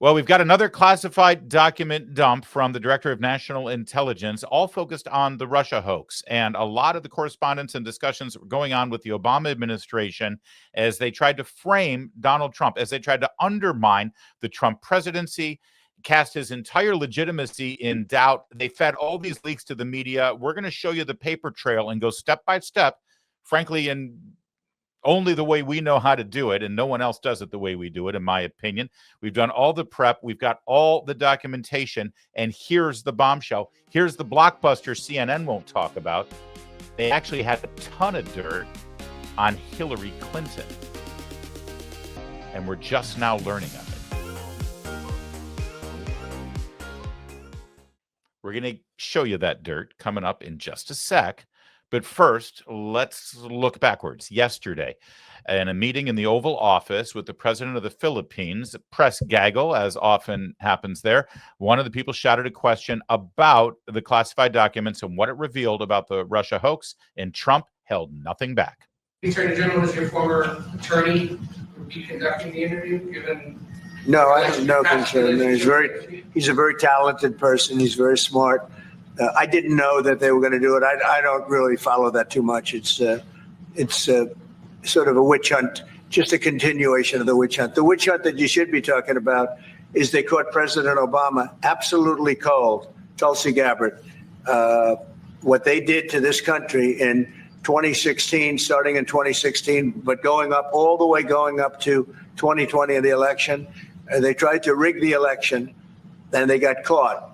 Well, we've got another classified document dump from the Director of National Intelligence, all focused on the Russia hoax. And a lot of the correspondence and discussions were going on with the Obama administration as they tried to frame Donald Trump, as they tried to undermine the Trump presidency, cast his entire legitimacy in doubt. They fed all these leaks to the media. We're going to show you the paper trail and go step by step, frankly, in only the way we know how to do it, and no one else does it the way we do it, in my opinion. We've done all the prep. We've got all the documentation, and here's the bombshell. Here's the blockbuster CNN won't talk about. They actually had a ton of dirt on Hillary Clinton, and we're just now learning of it. We're going to show you that dirt coming up in just a sec. But first, let's look backwards. Yesterday, in a meeting in the Oval Office with the president of the Philippines, press gaggle, as often happens there, one of the people shouted a question about the classified documents and what it revealed about the Russia hoax, and Trump held nothing back. The Attorney General is your former attorney. Would be conducting the interview, given... No, I have no concern. He's a very talented person. He's very smart. I didn't know that they were going to do it. I don't really follow that too much. It's sort of a witch hunt, just a continuation of the witch hunt. The witch hunt that you should be talking about is they caught President Obama absolutely cold, Tulsi Gabbard. What they did to this country in 2016, starting in 2016, but going up all the way going up to 2020 in the election. They tried to rig the election, and they got caught.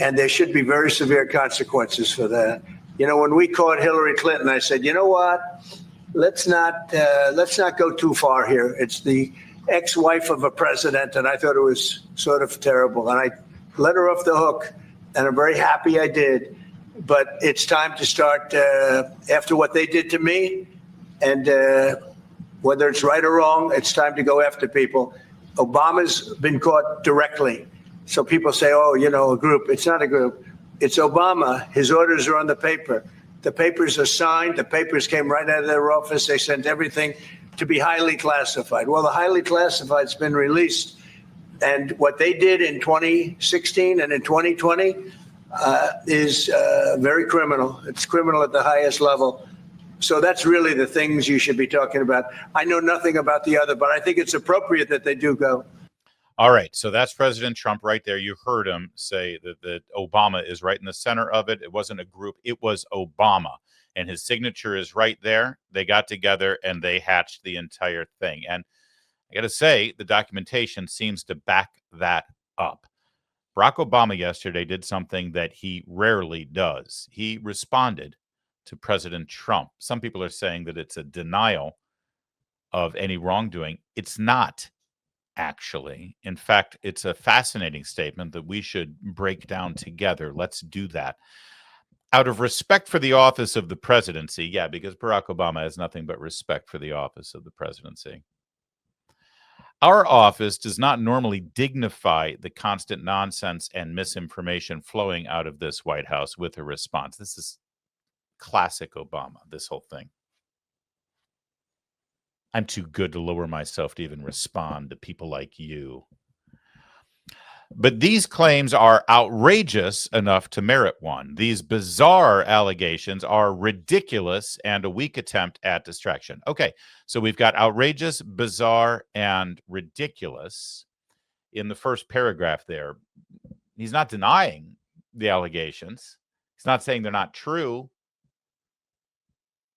And there should be very severe consequences for that. You know, when we caught Hillary Clinton, I said, you know what? Let's not go too far here. It's the ex-wife of a president, and I thought it was sort of terrible. And I let her off the hook, and I'm very happy I did. But it's time to start after what they did to me, and whether it's right or wrong, it's time to go after people. Obama's been caught directly. So people say, oh, you know, a group. It's not a group. It's Obama. His orders are on the paper. The papers are signed. The papers came right out of their office. They sent everything to be highly classified. Well, the highly classified's been released. And what they did in 2016 and in 2020 is very criminal. It's criminal at the highest level. So that's really the things you should be talking about. I know nothing about the other, but I think it's appropriate that they do go. All right, so that's President Trump right there. You heard him say that Obama is right in the center of it. It wasn't a group, it was Obama. And his signature is right there. They got together and they hatched the entire thing. And I got to say, the documentation seems to back that up. Barack Obama yesterday did something that he rarely does. He responded to President Trump. Some people are saying that it's a denial of any wrongdoing. It's not. Actually, in fact, it's a fascinating statement that we should break down together. Let's do that. Out of respect for the office of the presidency, yeah, because Barack Obama has nothing but respect for the office of the presidency. Our office does not normally dignify the constant nonsense and misinformation flowing out of this White House with a response. This is classic Obama, this whole thing. I'm too good to lower myself to even respond to people like you. But these claims are outrageous enough to merit one. These bizarre allegations are ridiculous and a weak attempt at distraction. Okay, so we've got outrageous, bizarre, and ridiculous in the first paragraph there. He's not denying the allegations. He's not saying they're not true.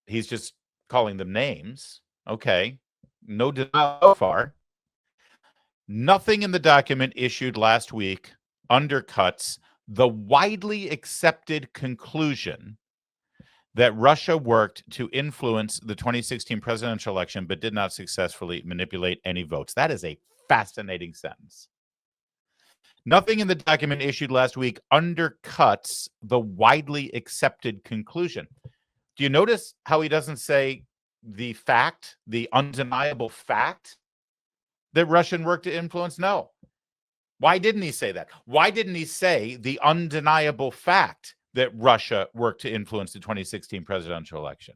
He's just calling them names. Okay, no denial so far. Nothing in the document issued last week undercuts the widely accepted conclusion that Russia worked to influence the 2016 presidential election but did not successfully manipulate any votes. That is a fascinating sentence. Nothing in the document issued last week undercuts the widely accepted conclusion. Do you notice how he doesn't say the fact, the undeniable fact that Russian work to influence? No. Why didn't he say that? Why didn't he say the undeniable fact that Russia worked to influence the 2016 presidential election?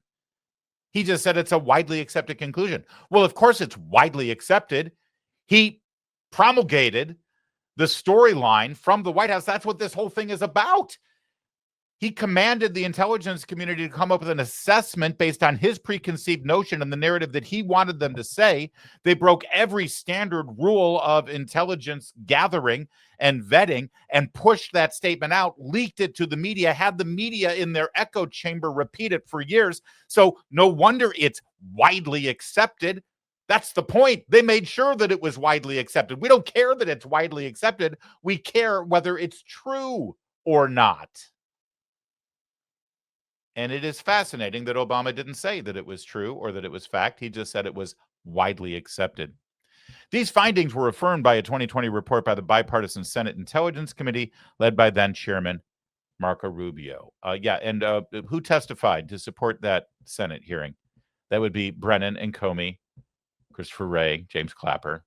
He just said it's a widely accepted conclusion. Well, of course it's widely accepted. He promulgated the storyline from the White House. That's what this whole thing is about. He commanded the intelligence community to come up with an assessment based on his preconceived notion and the narrative that he wanted them to say. They broke every standard rule of intelligence gathering and vetting and pushed that statement out, leaked it to the media, had the media in their echo chamber repeat it for years. So no wonder it's widely accepted. That's the point. They made sure that it was widely accepted. We don't care that it's widely accepted. We care whether it's true or not. And it is fascinating that Obama didn't say that it was true or that it was fact. He just said it was widely accepted. These findings were affirmed by a 2020 report by the bipartisan Senate Intelligence Committee led by then Chairman Marco Rubio. Who testified to support that Senate hearing? That would be Brennan and Comey, Christopher Wray, James Clapper,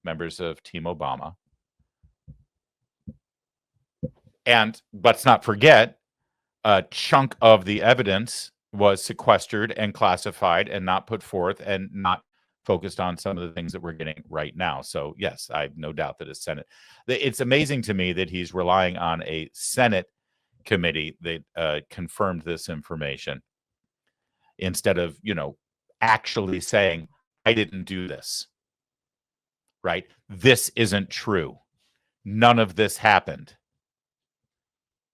members of Team Obama. And let's not forget, a chunk of the evidence was sequestered and classified and not put forth and not focused on some of the things that we're getting right now. So, yes, I have no doubt that it's amazing to me that he's relying on a Senate committee that confirmed this information instead of, actually saying, I didn't do this, right? This isn't true. None of this happened.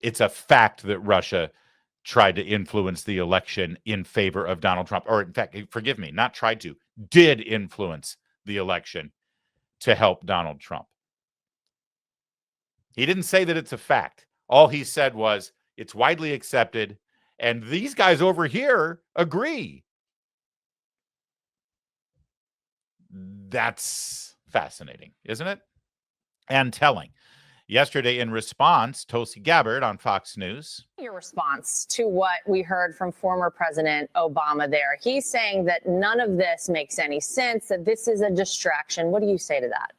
It's a fact that Russia tried to influence the election in favor of Donald Trump, or in fact, forgive me, not tried to, did influence the election to help Donald Trump. He didn't say that it's a fact. All he said was it's widely accepted, and these guys over here agree. That's fascinating, isn't it? And telling. Yesterday, in response, Tulsi Gabbard on Fox News. Your response to what we heard from former President Obama there. He's saying that none of this makes any sense, that this is a distraction. What do you say to that?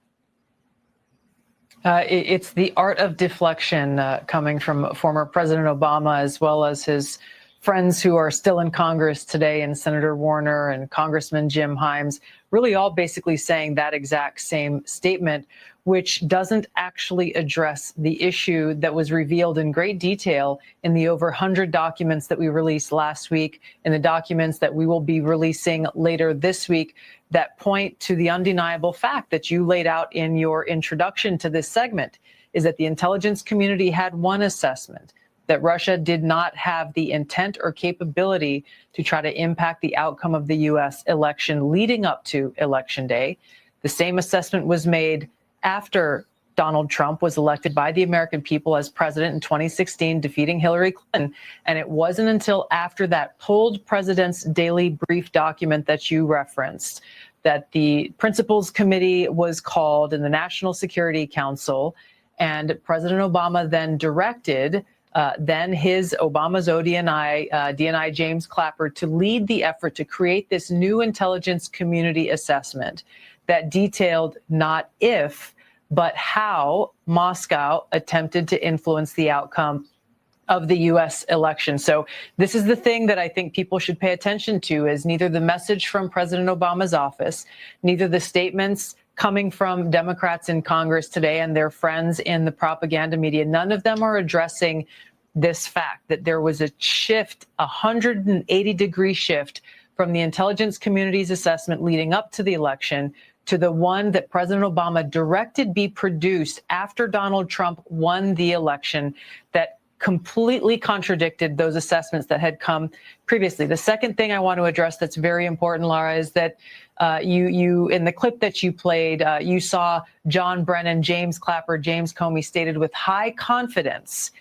It's the art of deflection coming from former President Obama, as well as his friends who are still in Congress today, and Senator Warner and Congressman Jim Himes, really all basically saying that exact same statement, which doesn't actually address the issue that was revealed in great detail in the over 100 documents that we released last week, and the documents that we will be releasing later this week that point to the undeniable fact that you laid out in your introduction to this segment, is that the intelligence community had one assessment, that Russia did not have the intent or capability to try to impact the outcome of the U.S. election leading up to Election Day. The same assessment was made after Donald Trump was elected by the American people as president in 2016, defeating Hillary Clinton. And it wasn't until after that pulled President's Daily Brief document that you referenced that the Principals Committee was called in the National Security Council, and President Obama then directed Obama's DNI James Clapper to lead the effort to create this new intelligence community assessment that detailed not if, but how Moscow attempted to influence the outcome of the U.S. election. So this is the thing that I think people should pay attention to, is neither the message from President Obama's office, neither the statements coming from Democrats in Congress today and their friends in the propaganda media. None of them are addressing this fact that there was a shift, a 180-degree shift from the intelligence community's assessment leading up to the election to the one that President Obama directed be produced after Donald Trump won the election, that completely contradicted those assessments that had come previously. The second thing I want to address that's very important, Laura, is that you in the clip that you played, you saw John Brennan, James Clapper, James Comey stated with high confidence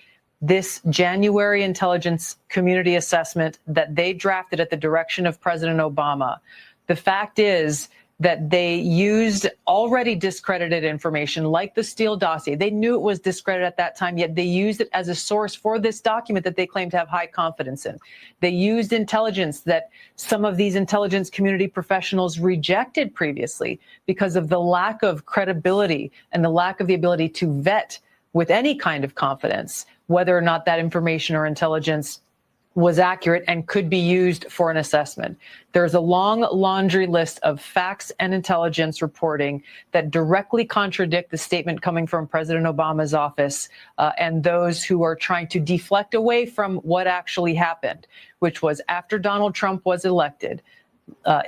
this January intelligence community assessment that they drafted at the direction of President Obama. The fact is that they used already discredited information like the Steele dossier. They knew it was discredited at that time, yet they used it as a source for this document that they claim to have high confidence in. They used intelligence that some of these intelligence community professionals rejected previously because of the lack of credibility and the lack of the ability to vet with any kind of confidence whether or not that information or intelligence was accurate and could be used for an assessment. There's a long laundry list of facts and intelligence reporting that directly contradict the statement coming from President Obama's office and those who are trying to deflect away from what actually happened, which was after Donald Trump was elected.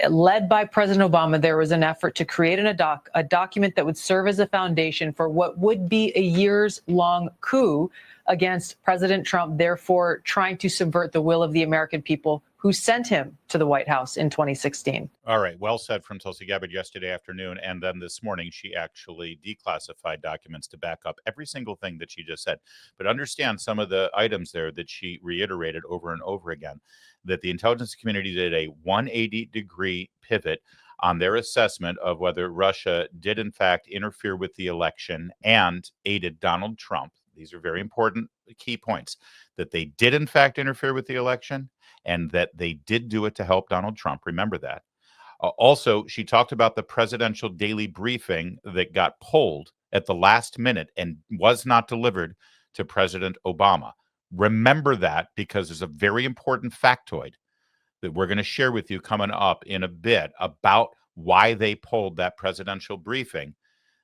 Led by President Obama, there was an effort to create a document that would serve as a foundation for what would be a years-long coup against President Trump, therefore trying to subvert the will of the American people who sent him to the White House in 2016. All right. Well said from Tulsi Gabbard yesterday afternoon. And then this morning, she actually declassified documents to back up every single thing that she just said. But understand some of the items there that she reiterated over and over again, that the intelligence community did a 180-degree pivot on their assessment of whether Russia did, in fact, interfere with the election and aided Donald Trump. These are very important key points, that they did, in fact, interfere with the election and that they did do it to help Donald Trump. Remember that. Also, she talked about the presidential daily briefing that got pulled at the last minute and was not delivered to President Obama. Remember that, because there's a very important factoid that we're going to share with you coming up in a bit about why they pulled that presidential briefing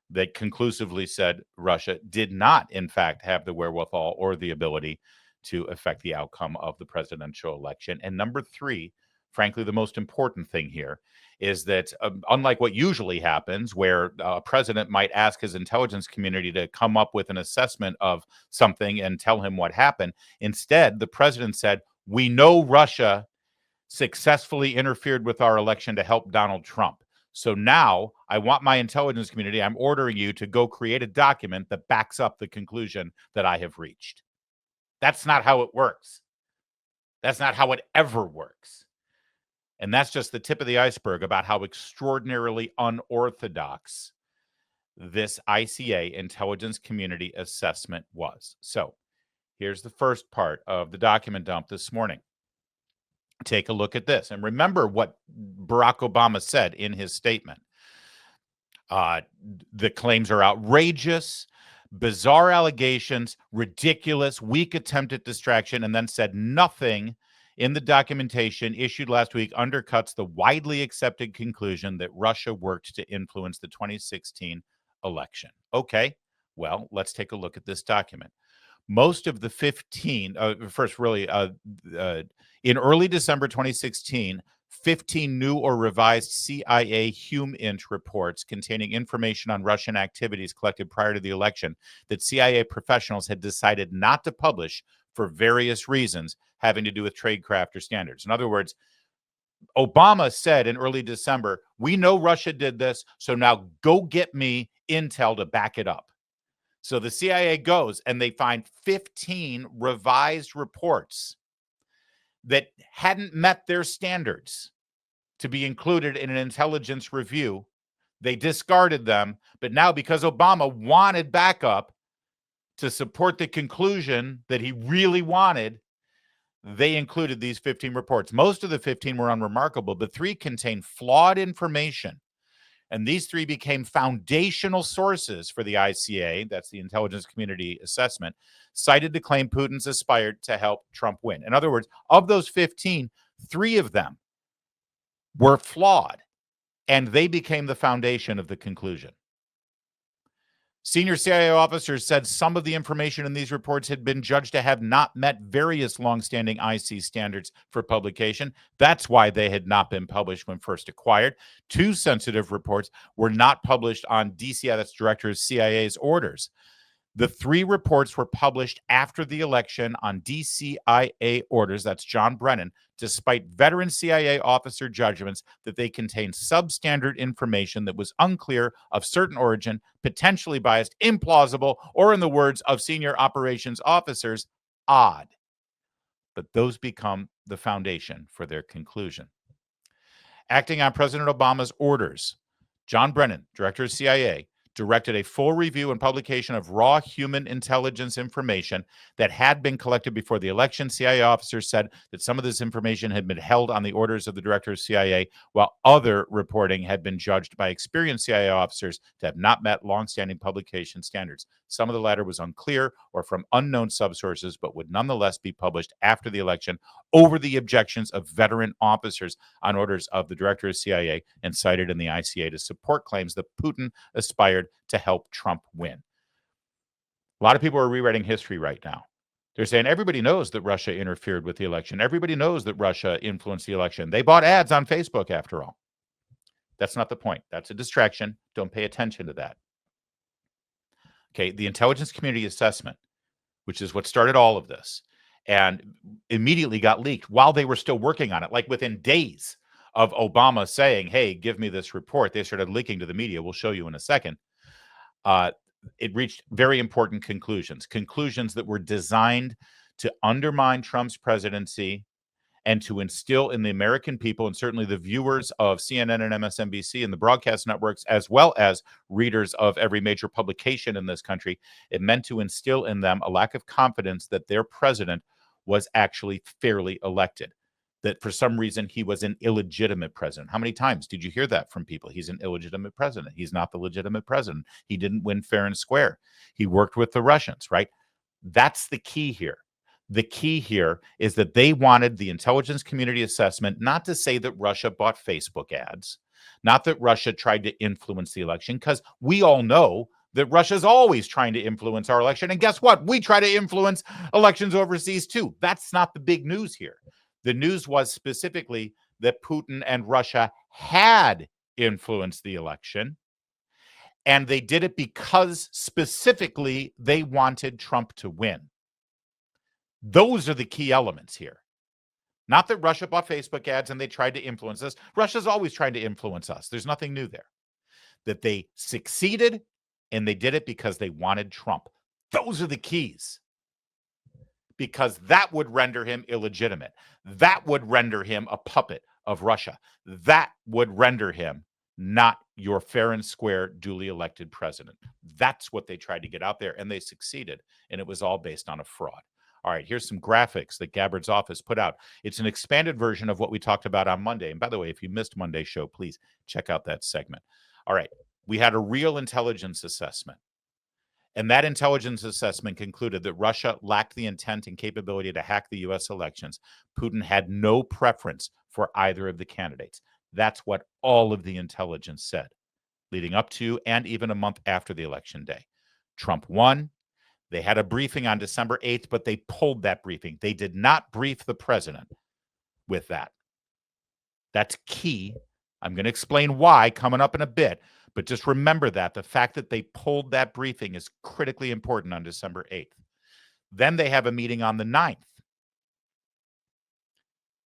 that conclusively said Russia did not, in fact, have the wherewithal or the ability to affect the outcome of the presidential election. And number three, frankly, the most important thing here is that unlike what usually happens, where a president might ask his intelligence community to come up with an assessment of something and tell him what happened, instead, the president said, we know Russia successfully interfered with our election to help Donald Trump. So now I want my intelligence community, I'm ordering you to go create a document that backs up the conclusion that I have reached. That's not how it works. That's not how it ever works. And that's just the tip of the iceberg about how extraordinarily unorthodox this ICA intelligence community assessment was. So here's the first part of the document dump this morning. Take a look at this and remember what Barack Obama said in his statement. The claims are outrageous, bizarre allegations, ridiculous, weak attempt at distraction, and then said nothing in the documentation issued last week undercuts the widely accepted conclusion that Russia worked to influence the 2016 election. Okay, well, let's take a look at this document. Most of the 15, in early December 2016, 15 new or revised CIA HUMINT reports containing information on Russian activities collected prior to the election that CIA professionals had decided not to publish for various reasons having to do with tradecraft or standards. In other words, Obama said in early December, we know Russia did this, so now go get me intel to back it up. So the CIA goes and they find 15 revised reports that hadn't met their standards to be included in an intelligence review. They discarded them, but now because Obama wanted backup to support the conclusion that he really wanted, they included these 15 reports. Most of the 15 were unremarkable, but 3 contained flawed information. And these 3 became foundational sources for the ICA, that's the intelligence community assessment, cited to claim Putin's aspired to help Trump win. In other words, of those 15, 3 of them were flawed, and they became the foundation of the conclusion. Senior CIA officers said some of the information in these reports had been judged to have not met various longstanding IC standards for publication. That's why they had not been published when first acquired. 2 sensitive reports were not published on DCI, that's Director of CIA's orders. The 3 reports were published after the election on DCIA orders, that's John Brennan, despite veteran CIA officer judgments that they contained substandard information that was unclear, of certain origin, potentially biased, implausible, or in the words of senior operations officers, odd. But those become the foundation for their conclusion. Acting on President Obama's orders, John Brennan, Director of CIA, directed a full review and publication of raw human intelligence information that had been collected before the election. CIA officers said that some of this information had been held on the orders of the director of CIA, while other reporting had been judged by experienced CIA officers to have not met longstanding publication standards. Some of the latter was unclear or from unknown subsources, but would nonetheless be published after the election over the objections of veteran officers on orders of the director of CIA and cited in the ICA to support claims that Putin aspired to help Trump win. A lot of people are rewriting history right now. They're saying everybody knows that Russia interfered with the election. Everybody knows that Russia influenced the election. They bought ads on Facebook, after all. That's not the point. That's a distraction. Don't pay attention to that. Okay, the intelligence community assessment, which is what started all of this, and immediately got leaked while they were still working on it. Like within days of Obama saying, hey, give me this report, they started leaking to the media. We'll show you in a second. It reached very important conclusions that were designed to undermine Trump's presidency and to instill in the American people, and certainly the viewers of CNN and MSNBC and the broadcast networks, as well as readers of every major publication in this country, it meant to instill in them a lack of confidence that their president was actually fairly elected, that for some reason he was an illegitimate president. How many times did you hear that from people? He's an illegitimate president. He's not the legitimate president. He didn't win fair and square. He worked with the Russians, right? That's the key here. The key here is that they wanted the intelligence community assessment not to say that Russia bought Facebook ads, not that Russia tried to influence the election, because we all know that Russia's always trying to influence our election. And guess what? We try to influence elections overseas too. That's not the big news here. The news was specifically that Putin and Russia had influenced the election, and they did it because specifically they wanted Trump to win. Those are the key elements here. Not that Russia bought Facebook ads and they tried to influence us. Russia's always trying to influence us. There's nothing new there. That they succeeded, and they did it because they wanted Trump. Those are the keys. Because that would render him illegitimate. That would render him a puppet of Russia. That would render him not your fair and square, duly elected president. That's what they tried to get out there, and they succeeded. And it was all based on a fraud. All right, here's some graphics that Gabbard's office put out. It's an expanded version of what we talked about on Monday. And by the way, if you missed Monday's show, please check out that segment. All right, we had a real intelligence assessment. And that intelligence assessment concluded that Russia lacked the intent and capability to hack the U.S. elections. Putin had no preference for either of the candidates. That's what all of the intelligence said, leading up to and even a month after the election day. Trump won. They had a briefing on December 8th, but they pulled that briefing. They did not brief the president with that. That's key. I'm going to explain why coming up in a bit. But just remember that the fact that they pulled that briefing is critically important on December 8th. Then they have a meeting on the 9th.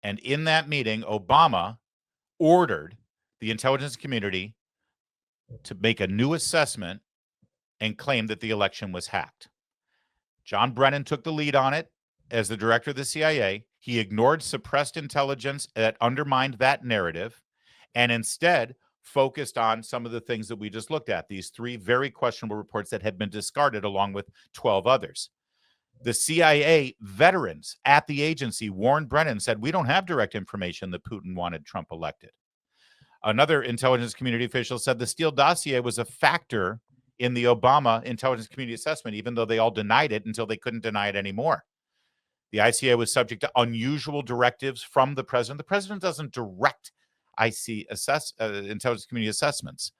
And in that meeting, Obama ordered the intelligence community to make a new assessment and claim that the election was hacked. John Brennan took the lead on it as the director of the CIA. He ignored suppressed intelligence that undermined that narrative and instead focused on some of the things that we just looked at, these 3 very questionable reports that had been discarded along with 12 others. The CIA veterans at the agency warned Brennan, said, we don't have direct information that Putin wanted Trump elected. Another intelligence community official said the Steele dossier was a factor in the Obama intelligence community assessment, even though they all denied it until they couldn't deny it anymore. The ICA was subject to unusual directives from the president. The president doesn't direct intelligence community assessments.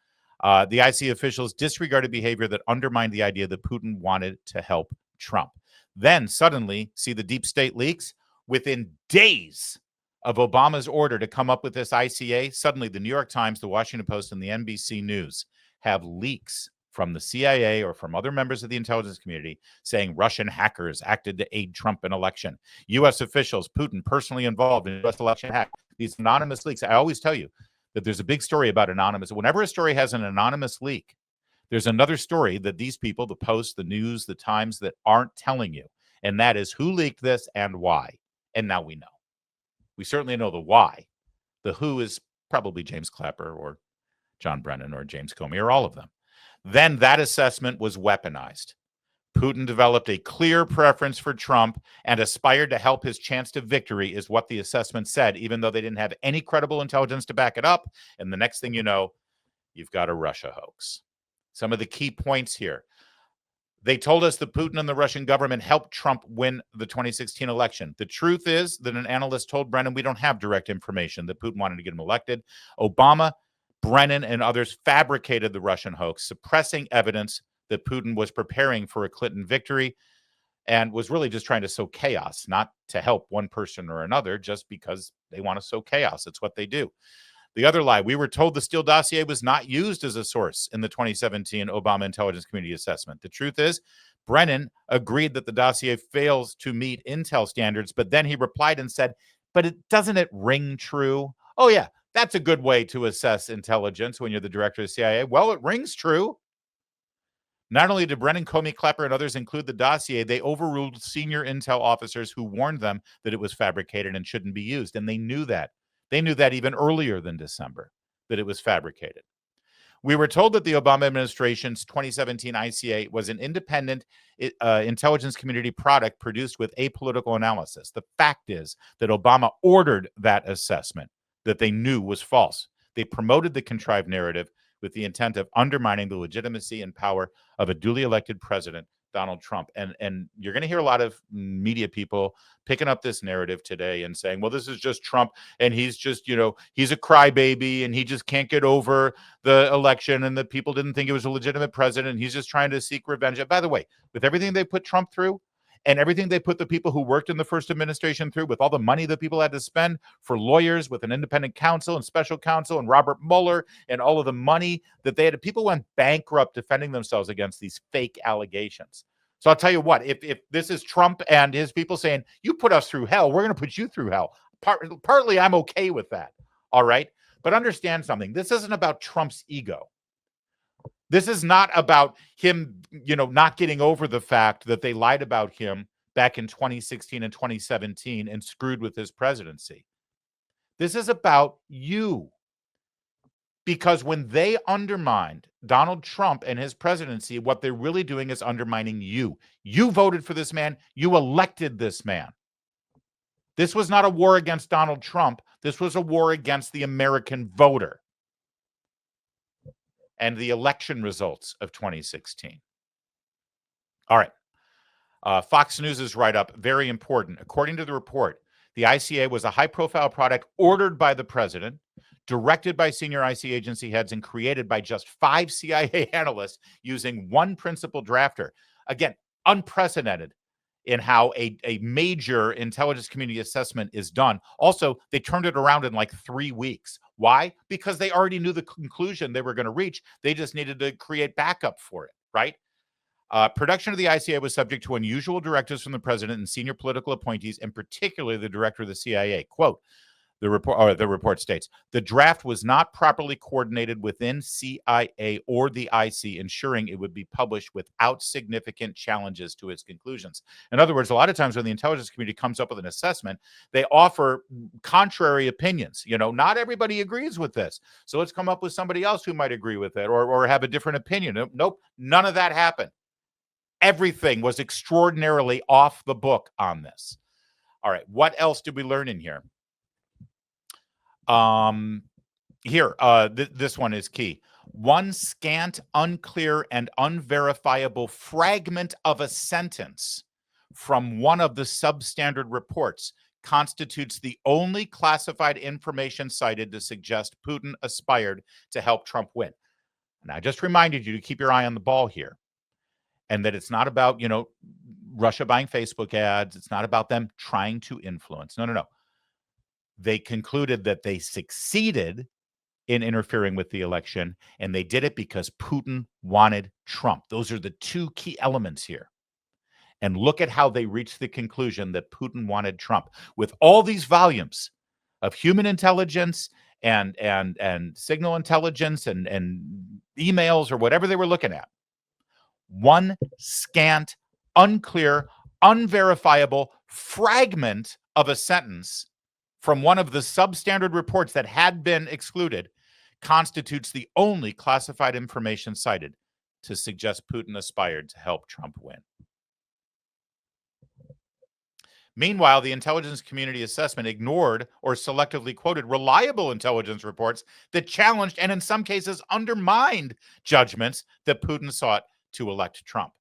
The ICA officials disregarded behavior that undermined the idea that Putin wanted to help Trump. Then suddenly, see the deep state leaks? Within days of Obama's order to come up with this ICA, suddenly the New York Times, the Washington Post, and the NBC News have leaks from the CIA or from other members of the intelligence community saying Russian hackers acted to aid Trump in election. U.S. officials, Putin personally involved in U.S. election hack. These anonymous leaks. I always tell you that there's a big story about anonymous. Whenever a story has an anonymous leak, there's another story that these people, the Post, the News, the Times, that aren't telling you. And that is who leaked this and why. And now we know. We certainly know the why. The who is probably James Clapper or John Brennan or James Comey or all of them. Then that assessment was weaponized. Putin developed a clear preference for Trump and aspired to help his chance to victory, is what the assessment said, even though they didn't have any credible intelligence to back it up. And the next thing you know, you've got a Russia hoax. Some of the key points here. They told us that Putin and the Russian government helped Trump win the 2016 election. The truth is that an analyst told Brennan we don't have direct information that Putin wanted to get him elected. Obama, Brennan, and others fabricated the Russian hoax, suppressing evidence that Putin was preparing for a Clinton victory and was really just trying to sow chaos, not to help one person or another, just because they want to sow chaos. It's what they do. The other lie, we were told the Steele dossier was not used as a source in the 2017 Obama Intelligence Community assessment. The truth is, Brennan agreed that the dossier fails to meet Intel standards, but then he replied and said, but doesn't it ring true? Oh, yeah, that's a good way to assess intelligence when you're the director of the CIA. Well, it rings true. Not only did Brennan, Comey, Clapper, and others include the dossier, they overruled senior Intel officers who warned them that it was fabricated and shouldn't be used, and they knew that. They knew that even earlier than December, that it was fabricated. We were told that the Obama administration's 2017 ICA was an independent intelligence community product produced with apolitical analysis. The fact is that Obama ordered that assessment that they knew was false. They promoted the contrived narrative with the intent of undermining the legitimacy and power of a duly elected president, Donald Trump. And you're going to hear a lot of media people picking up this narrative today and saying, well, this is just Trump and he's just, he's a crybaby and he just can't get over the election and the people didn't think it was a legitimate president. And he's just trying to seek revenge. And by the way, with everything they put Trump through and everything they put the people who worked in the first administration through, with all the money that people had to spend for lawyers with an independent counsel and special counsel and Robert Mueller and all of the money that they had, people went bankrupt defending themselves against these fake allegations. So I'll tell you what, if this is Trump and his people saying, you put us through hell, we're going to put you through hell. Partly I'm okay with that. All right. But understand something. This isn't about Trump's ego. This is not about him, not getting over the fact that they lied about him back in 2016 and 2017 and screwed with his presidency. This is about you. Because when they undermined Donald Trump and his presidency, what they're really doing is undermining you. You voted for this man. You elected this man. This was not a war against Donald Trump. This was a war against the American voter and the election results of 2016. All right. Fox News' write-up, very important. According to the report, the ICA was a high-profile product ordered by the president, directed by senior IC agency heads, and created by just 5 CIA analysts using one principal drafter. Again, unprecedented in how a major intelligence community assessment is done. Also, they turned it around in like 3 weeks. Why? Because they already knew the conclusion they were going to reach. They just needed to create backup for it, right? Production of the ICA was subject to unusual directives from the president and senior political appointees, and particularly the director of the CIA. Quote, the report states, the draft was not properly coordinated within CIA or the IC, ensuring it would be published without significant challenges to its conclusions. In other words, a lot of times when the intelligence community comes up with an assessment, they offer contrary opinions. Not everybody agrees with this. So let's come up with somebody else who might agree with it or have a different opinion. Nope, none of that happened. Everything was extraordinarily off the book on this. All right, what else did we learn in here? This one is key. One scant, unclear, and unverifiable fragment of a sentence from one of the substandard reports constitutes the only classified information cited to suggest Putin aspired to help Trump win. And I just reminded you to keep your eye on the ball here, and that it's not about, Russia buying Facebook ads. It's not about them trying to influence. No. They concluded that they succeeded in interfering with the election, and they did it because Putin wanted Trump. Those are the two key elements here. And look at how they reached the conclusion that Putin wanted Trump. With all these volumes of human intelligence and signal intelligence and emails or whatever they were looking at, one scant, unclear, unverifiable fragment of a sentence from one of the substandard reports that had been excluded constitutes the only classified information cited to suggest Putin aspired to help Trump win. Meanwhile, the intelligence community assessment ignored or selectively quoted reliable intelligence reports that challenged and in some cases undermined judgments that Putin sought to elect Trump.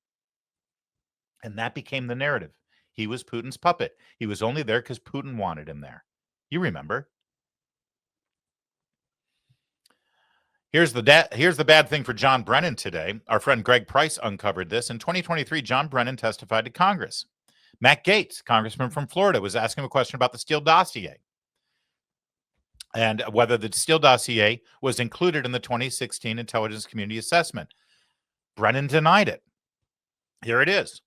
And that became the narrative. He was Putin's puppet. He was only there because Putin wanted him there. You remember. Here's the bad thing for John Brennan today. Our friend Greg Price uncovered this. In 2023, John Brennan testified to Congress. Matt Gaetz, congressman from Florida, was asking him a question about the Steele dossier and whether the Steele dossier was included in the 2016 intelligence community assessment. Brennan denied it. Here it is.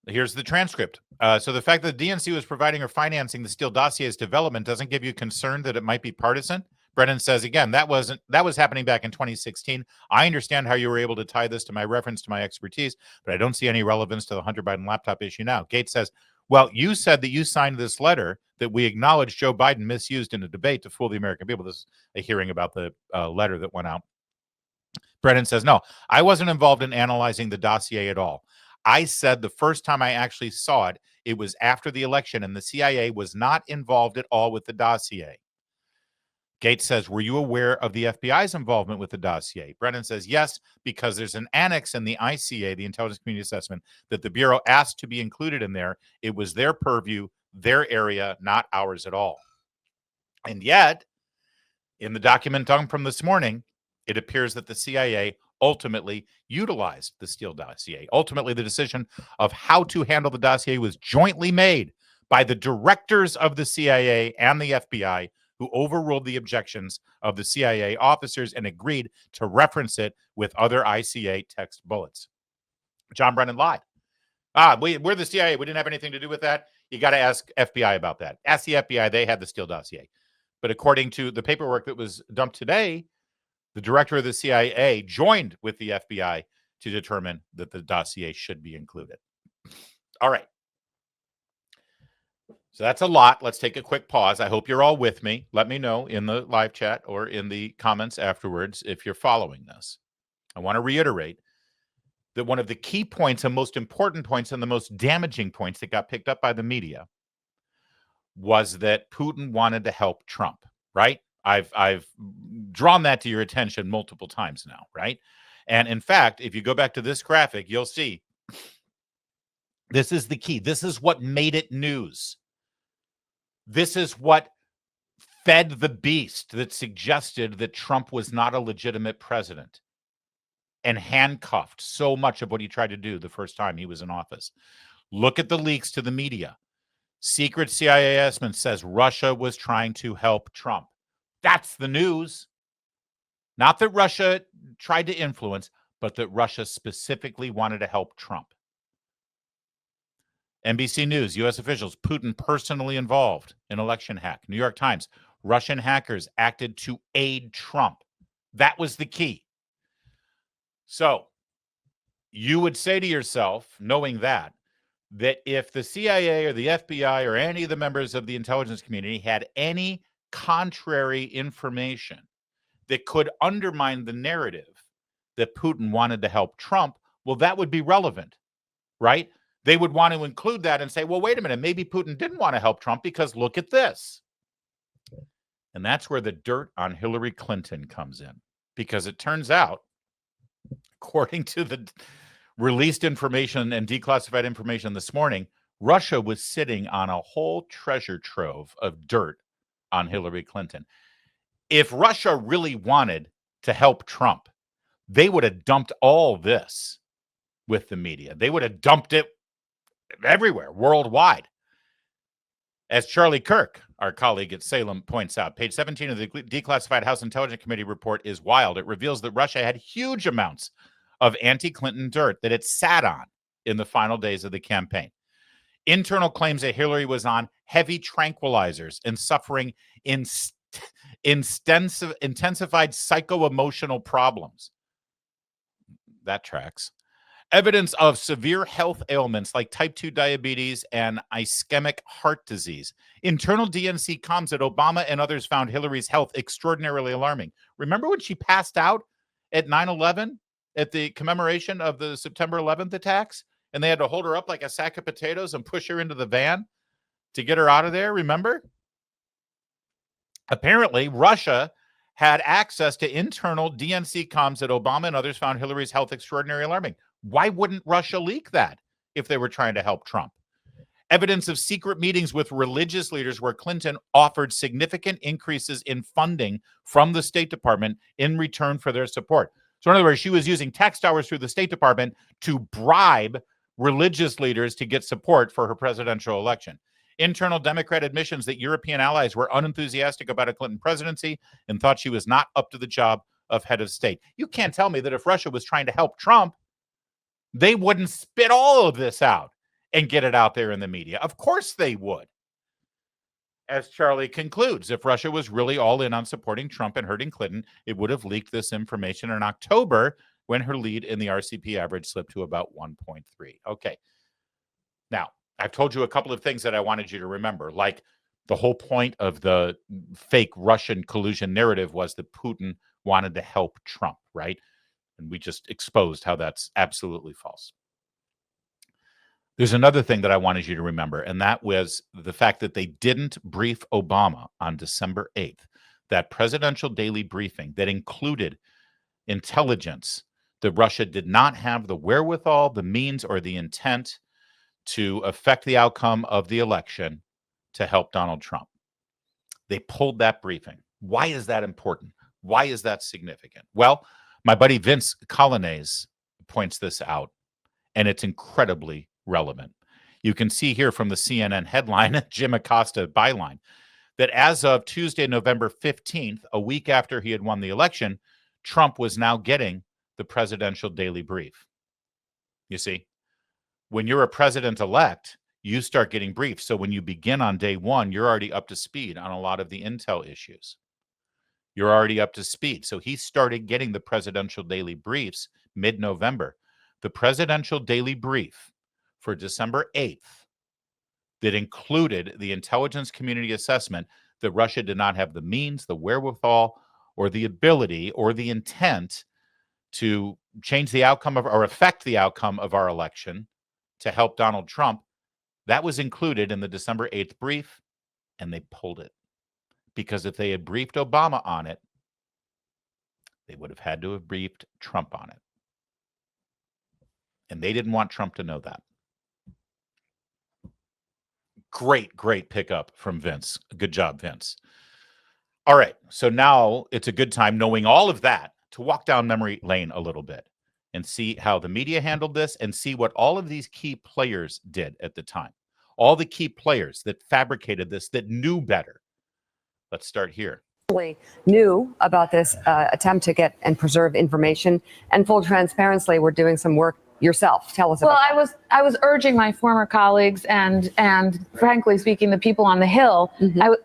Here's the transcript. So the fact that the DNC was providing or financing the Steele dossier's development doesn't give you concern that it might be partisan? Brennan says, again, that was happening back in 2016. I understand how you were able to tie this to my reference to my expertise, but I don't see any relevance to the Hunter Biden laptop issue now. Gaetz says, well, you said that you signed this letter that we acknowledge Joe Biden misused in a debate to fool the American people. This is a hearing about the letter that went out. Brennan says, no, I wasn't involved in analyzing the dossier at all. I said the first time I actually saw it, it was after the election, and the CIA was not involved at all with the dossier. Gaetz says, were you aware of the FBI's involvement with the dossier? Brennan says, yes, because there's an annex in the ICA, the Intelligence Community Assessment, that the Bureau asked to be included in there. It was their purview, their area, not ours at all. And yet, in the document from this morning, it appears that the CIA ultimately utilized the Steele dossier. Ultimately, the decision of how to handle the dossier was jointly made by the directors of the CIA and the FBI, who overruled the objections of the CIA officers and agreed to reference it with other ICA text bullets. John Brennan lied. We're the CIA. We didn't have anything to do with that. You got to ask FBI about that. Ask the FBI. They had the Steele dossier. But according to the paperwork that was dumped today, the director of the CIA joined with the FBI to determine that the dossier should be included. All right. So that's a lot. Let's take a quick pause. I hope you're all with me. Let me know in the live chat or in the comments afterwards if you're following this. I want to reiterate that one of the key points and most important points and the most damaging points that got picked up by the media was that Putin wanted to help Trump, right? I've drawn that to your attention multiple times now, right? And in fact, if you go back to this graphic, you'll see this is the key. This is what made it news. This is what fed the beast that suggested that Trump was not a legitimate president and handcuffed so much of what he tried to do the first time he was in office. Look at the leaks to the media. Secret CIA estimate says Russia was trying to help Trump. That's the news. Not that Russia tried to influence, but that Russia specifically wanted to help Trump. NBC News, U.S. officials, Putin personally involved in election hack. New York Times, Russian hackers acted to aid Trump. That was the key. So you would say to yourself, knowing that if the CIA or the FBI or any of the members of the intelligence community had any contrary information that could undermine the narrative that Putin wanted to help Trump, well, that would be relevant, right? They would want to include that and say, well, wait a minute, maybe Putin didn't want to help Trump because look at this. And that's where the dirt on Hillary Clinton comes in, because it turns out, according to the released information and declassified information this morning, Russia was sitting on a whole treasure trove of dirt on Hillary Clinton. If Russia really wanted to help Trump, they would have dumped all this with the media. They would have dumped it everywhere, worldwide. As Charlie Kirk, our colleague at Salem, points out, page 17 of the declassified House Intelligence Committee report is wild. It reveals that Russia had huge amounts of anti-Clinton dirt that it sat on in the final days of the campaign. Internal claims that Hillary was on heavy tranquilizers and suffering intensified psycho-emotional problems. That tracks. Evidence of severe health ailments like type 2 diabetes and ischemic heart disease. Internal DNC comms that Obama and others found Hillary's health extraordinarily alarming. Remember when she passed out at 9/11 at the commemoration of the September 11th attacks? And they had to hold her up like a sack of potatoes and push her into the van to get her out of there, remember? Apparently, Russia had access to internal DNC comms that Obama and others found Hillary's health extraordinarily alarming. Why wouldn't Russia leak that if they were trying to help Trump? Evidence of secret meetings with religious leaders where Clinton offered significant increases in funding from the State Department in return for their support. So in other words, she was using tax dollars through the State Department to bribe religious leaders to get support for her presidential election. Internal Democrat admissions that European allies were unenthusiastic about a Clinton presidency and thought she was not up to the job of head of state. You can't tell me that if Russia was trying to help Trump, they wouldn't spit all of this out and get it out there in the media. Of course they would. As Charlie concludes, if Russia was really all in on supporting Trump and hurting Clinton, it would have leaked this information in October when her lead in the RCP average slipped to about 1.3. Okay. Now, I've told you a couple of things that I wanted you to remember, like the whole point of the fake Russian collusion narrative was that Putin wanted to help Trump, right? And we just exposed how that's absolutely false. There's another thing that I wanted you to remember, and that was the fact that they didn't brief Obama on December 8th, that presidential daily briefing that included intelligence that Russia did not have the wherewithal, the means, or the intent to affect the outcome of the election to help Donald Trump. They pulled that briefing. Why is that important? Why is that significant? Well, my buddy Vince Colonnese points this out, and it's incredibly relevant. You can see here from the CNN headline, Jim Acosta byline, that as of Tuesday, November 15th, a week after he had won the election, Trump was now getting the presidential daily brief. You see, when you're a president-elect, you start getting briefed. So when you begin on day one, you're already up to speed on a lot of the intel issues. You're already up to speed. So he started getting the presidential daily briefs mid-November. The presidential daily brief for December 8th that included the intelligence community assessment that Russia did not have the means, the wherewithal, or the ability, or the intent to change the outcome of or affect the outcome of our election to help Donald Trump, that was included in the December 8th brief, and they pulled it. Because if they had briefed Obama on it, they would have had to have briefed Trump on it. And they didn't want Trump to know that. Great pickup from Vince. Good job, Vince. All right, so now it's a good time, knowing all of that, to walk down memory lane a little bit and see how the media handled this and see what all of these key players did at the time. All the key players that fabricated this, that knew better. Let's start here. Knew about this attempt to get and preserve information, and full transparency, we're doing some work yourself. Tell us about that. Well, I was urging my former colleagues and frankly speaking, the people on the Hill.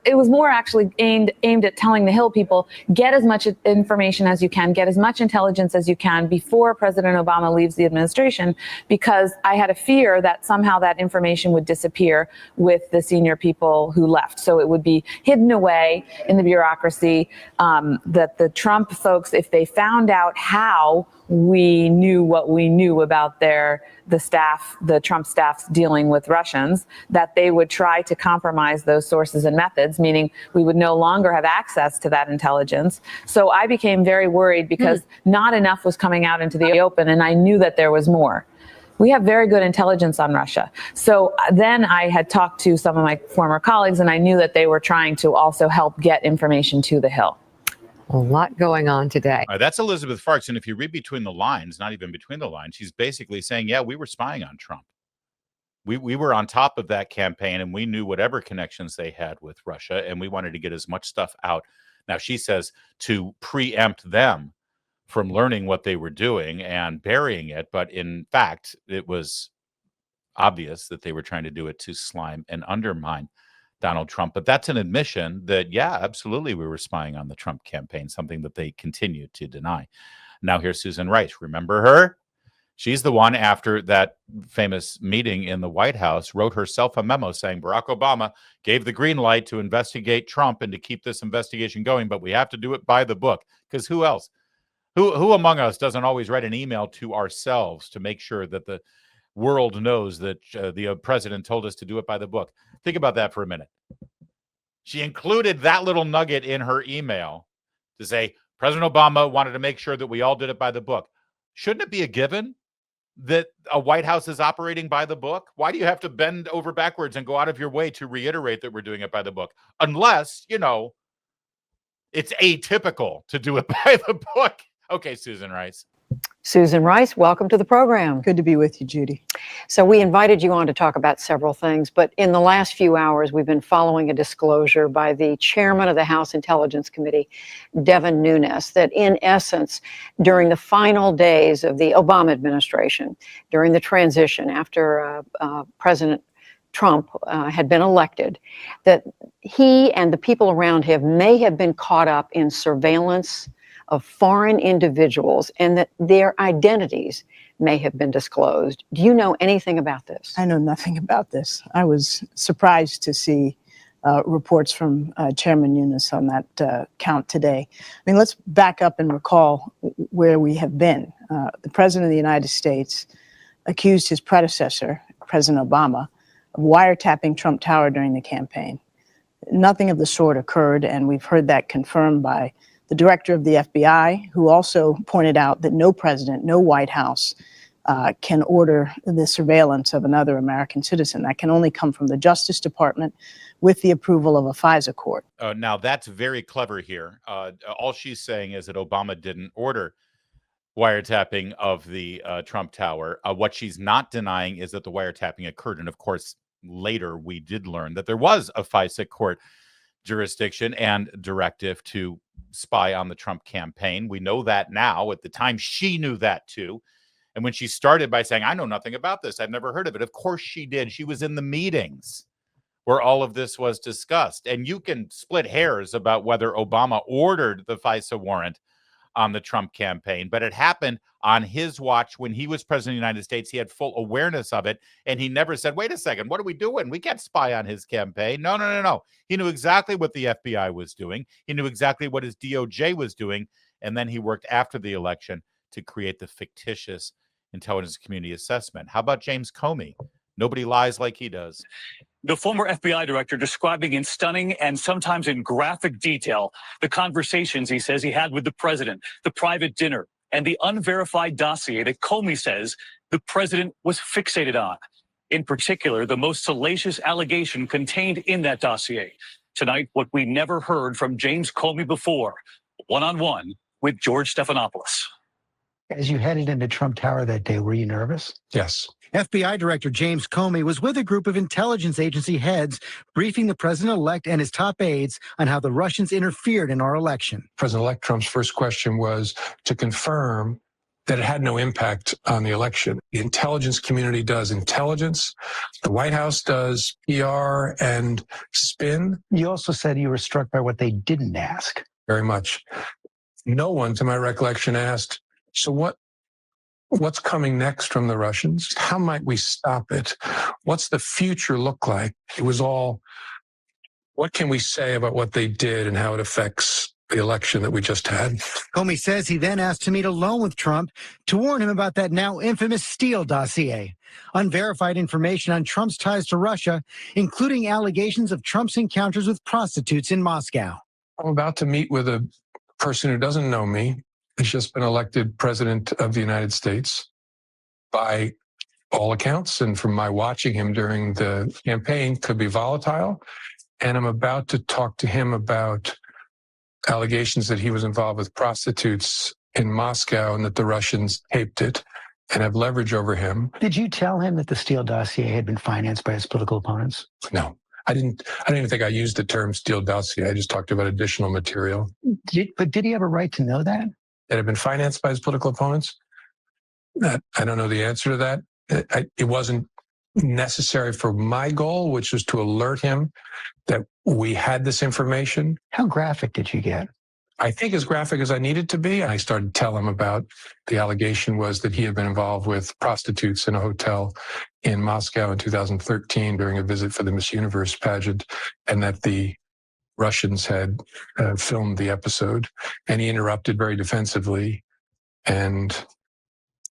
It was more actually aimed at telling the Hill people, get as much information as you can, get as much intelligence as you can before President Obama leaves the administration, because I had a fear that somehow that information would disappear with the senior people who left. So it would be hidden away in the bureaucracy, that the Trump folks, if they found out how we knew what we knew about the Trump staff's dealing with Russians, that they would try to compromise those sources and methods, meaning we would no longer have access to that intelligence. So I became very worried because not enough was coming out into the open, and I knew that there was more. We have very good intelligence on Russia. So then I had talked to some of my former colleagues, and I knew that they were trying to also help get information to the Hill. A lot going on today. All right, that's Elizabeth Farks. And if you read between the lines, not even between the lines, she's basically saying, yeah, we were spying on Trump. We were on top of that campaign, and we knew whatever connections they had with Russia, and we wanted to get as much stuff out. Now, she says to preempt them from learning what they were doing and burying it. But in fact, it was obvious that they were trying to do it to slime and undermine Donald Trump. But that's an admission that, yeah, absolutely, we were spying on the Trump campaign, something that they continue to deny. Now here's Susan Rice. Remember her? She's the one, after that famous meeting in the White House, wrote herself a memo saying Barack Obama gave the green light to investigate Trump and to keep this investigation going, but we have to do it by the book. Because who else? Who among us doesn't always write an email to ourselves to make sure that the world knows that the president told us to do it by the book? Think about that for a minute. She included that little nugget in her email to say President Obama wanted to make sure that we all did it by the book. Shouldn't it be a given that a White House is operating by the book? Why do you have to bend over backwards and go out of your way to reiterate that we're doing it by the book? Unless, it's atypical to do it by the book. Okay, Susan Rice. Susan Rice, welcome to the program. Good to be with you, Judy. So we invited you on to talk about several things, but in the last few hours, we've been following a disclosure by the chairman of the House Intelligence Committee, Devin Nunes, that in essence, during the final days of the Obama administration, during the transition after President Trump had been elected, that he and the people around him may have been caught up in surveillance of foreign individuals and that their identities may have been disclosed. Do you know anything about this? I know nothing about this. I was surprised to see reports from Chairman Nunes on that count today. I mean, let's back up and recall where we have been. The President of the United States accused his predecessor, President Obama, of wiretapping Trump Tower during the campaign. Nothing of the sort occurred, and we've heard that confirmed by the director of the FBI, who also pointed out that no president, no White House can order the surveillance of another American citizen. That can only come from the Justice Department with the approval of a FISA court. Now, that's very clever here. All she's saying is that Obama didn't order wiretapping of the Trump Tower. What she's not denying is that the wiretapping occurred. And of course, later we did learn that there was a FISA court jurisdiction and directive to spy on the Trump campaign. We know that now. At the time, she knew that too. And when she started by saying, I know nothing about this, I've never heard of it. Of course she did. She was in the meetings where all of this was discussed. And you can split hairs about whether Obama ordered the FISA warrant on the Trump campaign, but it happened on his watch when he was president of the United States. He had full awareness of it, and he never said, wait a second, what are we doing? We can't spy on his campaign. No. He knew exactly what the FBI was doing. He knew exactly what his DOJ was doing, and then he worked after the election to create the fictitious intelligence community assessment. How about James Comey? Nobody lies like he does. The former FBI director describing in stunning and sometimes in graphic detail the conversations he says he had with the president, the private dinner, and the unverified dossier that Comey says the president was fixated on. In particular, the most salacious allegation contained in that dossier. Tonight, what we never heard from James Comey before, one-on-one with George Stephanopoulos. As you headed into Trump Tower that day, were you nervous? Yes. FBI Director James Comey was with a group of intelligence agency heads briefing the president-elect and his top aides on how the Russians interfered in our election. President-elect Trump's first question was to confirm that it had no impact on the election. The intelligence community does intelligence. The White House does PR and spin. You also said you were struck by what they didn't ask. Very much. No one, to my recollection, asked, so what's coming next from the Russians? How might we stop it? What's the future look like? It was all, what can we say about what they did and how it affects the election that we just had? Comey says he then asked to meet alone with Trump to warn him about that now infamous Steele dossier. Unverified information on Trump's ties to Russia, including allegations of Trump's encounters with prostitutes in Moscow. I'm about to meet with a person who doesn't know me. He's just been elected president of the United States by all accounts. And from my watching him during the campaign, could be volatile. And I'm about to talk to him about allegations that he was involved with prostitutes in Moscow and that the Russians taped it and have leverage over him. Did you tell him that the Steele dossier had been financed by his political opponents? No. I don't even think I used the term Steele dossier. I just talked about additional material. But did he have a right to know that? That had been financed by his political opponents? I don't know the answer to that. It wasn't necessary for my goal, which was to alert him that we had this information. How graphic did you get? I think as graphic as I needed to be. I started to tell him about the allegation was that he had been involved with prostitutes in a hotel in Moscow in 2013 during a visit for the Miss Universe pageant, and that the Russians had filmed the episode. And he interrupted very defensively and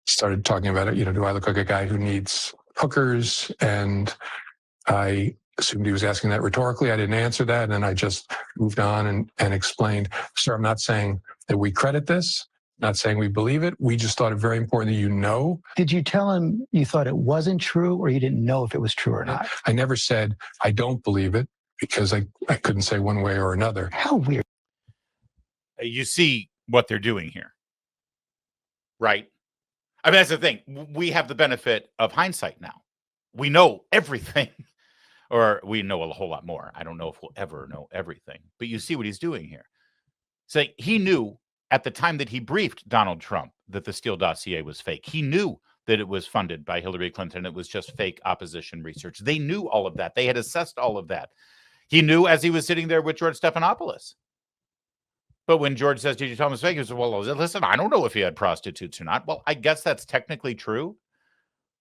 started talking about it. Do I look like a guy who needs hookers? And I assumed he was asking that rhetorically. I didn't answer that. And then I just moved on and explained, sir, I'm not saying that we credit this, not saying we believe it. We just thought it very important that you know. Did you tell him you thought it wasn't true, or you didn't know if it was true or not? I never said I don't believe it, because I couldn't say one way or another. How weird. You see what they're doing here, right? I mean, that's the thing. We have the benefit of hindsight now. We know everything, or we know a whole lot more. I don't know if we'll ever know everything, but you see what he's doing here. So he knew at the time that he briefed Donald Trump that the Steele dossier was fake. He knew that it was funded by Hillary Clinton. It was just fake opposition research. They knew all of that. They had assessed all of that. He knew as he was sitting there with George Stephanopoulos. But when George says, did you tell him it's fake? He said, well, listen, I don't know if he had prostitutes or not. Well, I guess that's technically true.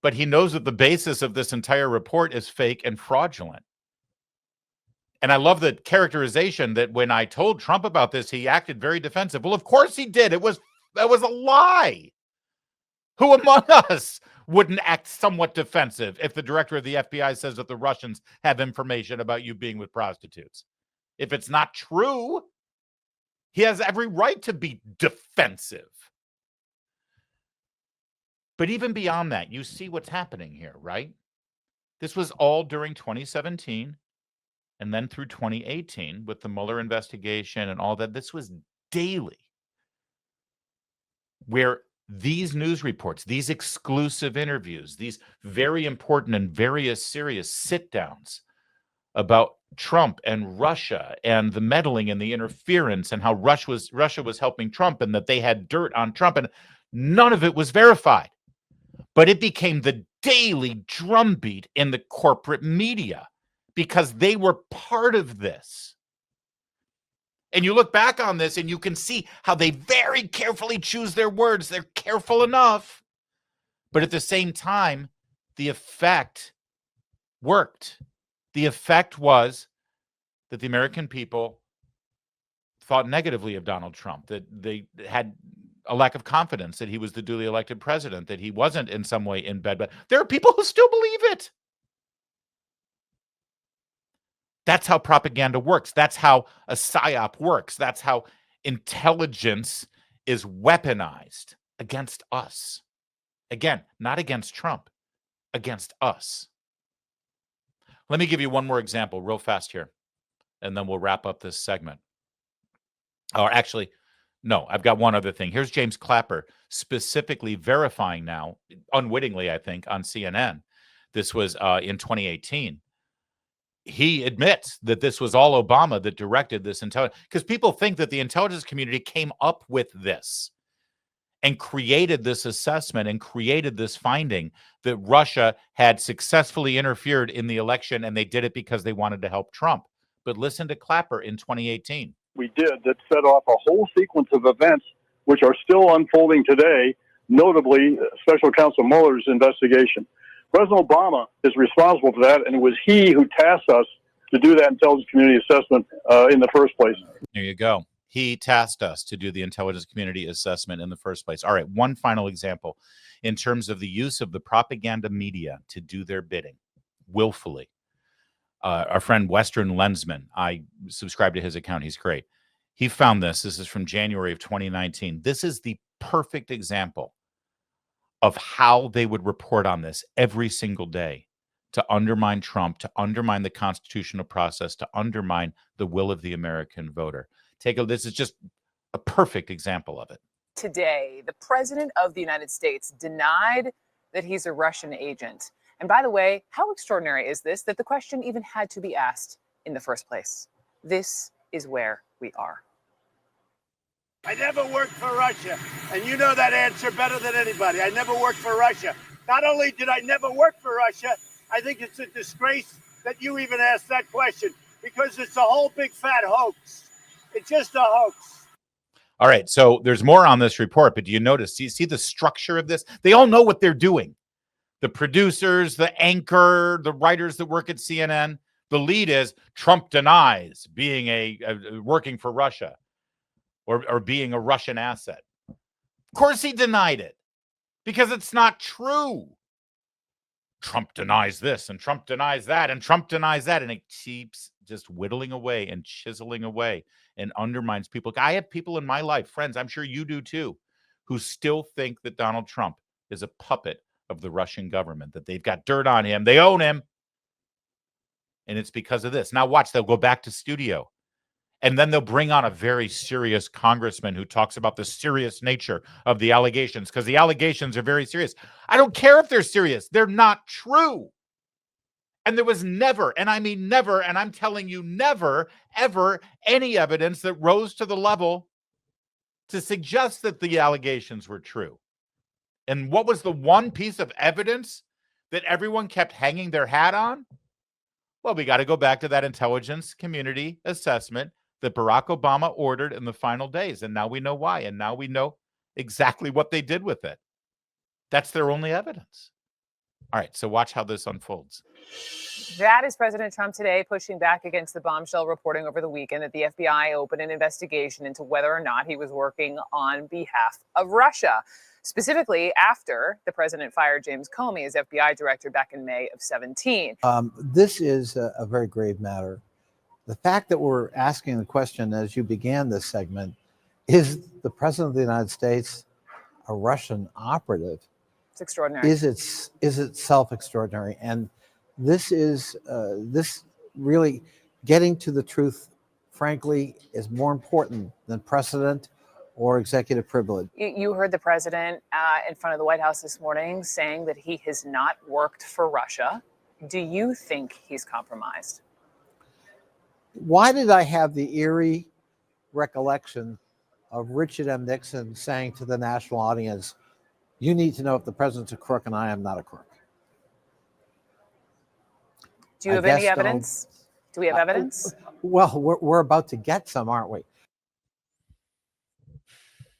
But he knows that the basis of this entire report is fake and fraudulent. And I love the characterization that when I told Trump about this, he acted very defensive. Well, of course he did. That was a lie. Who among us wouldn't act somewhat defensive if the director of the FBI says that the Russians have information about you being with prostitutes? If it's not true, he has every right to be defensive. But even beyond that, you see what's happening here, right? This was all during 2017 and then through 2018 with the Mueller investigation and all that. This was daily, where these news reports, these exclusive interviews, these very important and very serious sit-downs about Trump and Russia and the meddling and the interference and how Russia was helping Trump and that they had dirt on Trump, and none of it was verified. But it became the daily drumbeat in the corporate media because they were part of this. And you look back on this and you can see how they very carefully choose their words. They're careful enough. But at the same time, the effect worked. The effect was that the American people thought negatively of Donald Trump, that they had a lack of confidence that he was the duly elected president, that he wasn't in some way in bed. But there are people who still believe it. That's how propaganda works. That's how a psyop works. That's how intelligence is weaponized against us. Again, not against Trump, against us. Let me give you one more example real fast here, and then we'll wrap up this segment. Or actually, no, I've got one other thing. Here's James Clapper specifically verifying now, unwittingly, I think, on CNN. This was in 2018. He admits that this was all Obama that directed this intelligence, because people think that the intelligence community came up with this and created this assessment and created this finding that Russia had successfully interfered in the election, and they did it because they wanted to help Trump. But listen to Clapper in 2018. We did that set off a whole sequence of events which are still unfolding today, notably Special Counsel Mueller's investigation. President Obama is responsible for that, and it was he who tasked us to do that intelligence community assessment in the first place. There you go. He tasked us to do the intelligence community assessment in the first place. All right, one final example in terms of the use of the propaganda media to do their bidding willfully. Our friend Western Lensman, I subscribe to his account. He's great. He found this. This is from January of 2019. This is the perfect example of how they would report on this every single day to undermine Trump, to undermine the constitutional process, to undermine the will of the American voter. This is just a perfect example of it. Today, the president of the United States denied that he's a Russian agent. And by the way, how extraordinary is this that the question even had to be asked in the first place? This is where we are. I never worked for Russia, and you know that answer better than anybody. I never worked for Russia. Not only did I never work for Russia, I think it's a disgrace that you even asked that question, because it's a whole big fat hoax. It's just a hoax. All right, so there's more on this report, but do you notice, do you see the structure of this? They all know what they're doing. The producers, the anchor, the writers that work at CNN. The lead is Trump denies being working for Russia or being a Russian asset. Of Of course he denied it because it's not true. Trump denies this and Trump denies that and Trump denies that. And it keeps just whittling away and chiseling away and undermines people. I have people in my life, friends, I'm sure you do too, who still think that Donald Trump is a puppet of the Russian government, that they've got dirt on him. They own him. And it's because of this. Now watch, they'll go back to studio. And then they'll bring on a very serious congressman who talks about the serious nature of the allegations, because the allegations are very serious. I don't care if they're serious. They're not true. And there was never, and I mean never, and I'm telling you never, ever any evidence that rose to the level to suggest that the allegations were true. And what was the one piece of evidence that everyone kept hanging their hat on? Well, we got to go back to that intelligence community assessment that Barack Obama ordered in the final days. And now we know why. And now we know exactly what they did with it. That's their only evidence. All right, so watch how this unfolds. That is President Trump today pushing back against the bombshell reporting over the weekend that the FBI opened an investigation into whether or not he was working on behalf of Russia. Specifically, after the president fired James Comey as FBI director back in May of 2017. This is a very grave matter. The fact that we're asking the question as you began this segment, is the president of the United States a Russian operative? It's extraordinary. Is itself extraordinary? And this is this really getting to the truth, frankly, is more important than precedent or executive privilege. You heard the president in front of the White House this morning saying that he has not worked for Russia. Do you think he's compromised? Why did I have the eerie recollection of Richard M. Nixon saying to the national audience, you need to know if the president's a crook and I am not a crook? Do you have any evidence? Do we have evidence? Well, we're about to get some, aren't we?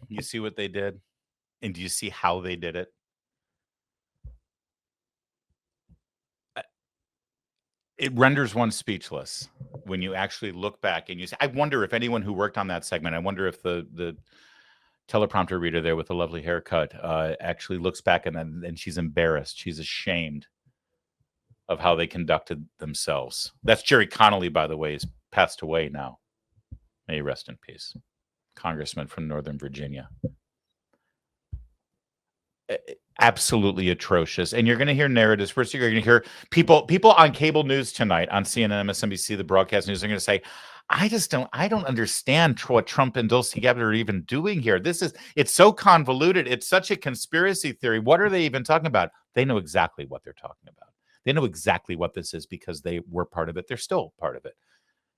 You see what they did? And do you see how they did it? It renders one speechless when you actually look back and you say, I wonder if anyone who worked on that segment, I wonder if the teleprompter reader there with the lovely haircut actually looks back and she's embarrassed. She's ashamed of how they conducted themselves. That's Jerry Connolly, by the way, he's passed away now. May he rest in peace. Congressman from Northern Virginia. Absolutely atrocious. And you're going to hear narratives. First, you're going to hear people on cable news tonight on CNN, MSNBC, the broadcast news are going to say, I don't understand what Trump and Tulsi Gabbard are even doing here. It's so convoluted. It's such a conspiracy theory. What are they even talking about? They know exactly what they're talking about. They know exactly what this is because they were part of it. They're still part of it.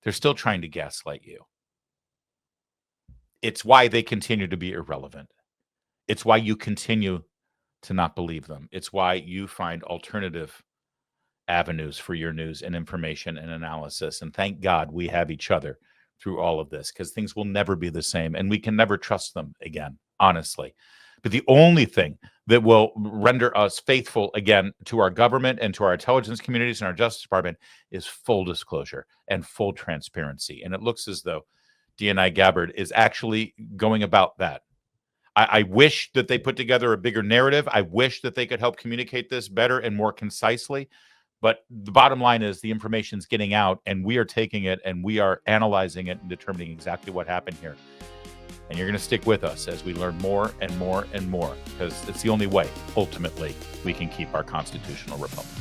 They're still trying to gaslight you. It's why they continue to be irrelevant. It's why you continue to not believe them. It's why you find alternative avenues for your news and information and analysis. And thank God we have each other through all of this, because things will never be the same and we can never trust them again, honestly. But the only thing that will render us faithful again to our government and to our intelligence communities and our Justice Department is full disclosure and full transparency. And it looks as though DNI Gabbard is actually going about that. I wish that they put together a bigger narrative. I wish that they could help communicate this better and more concisely. But the bottom line is the information's getting out and we are taking it and we are analyzing it and determining exactly what happened here. And you're going to stick with us as we learn more and more and more, because it's the only way, ultimately, we can keep our constitutional republic.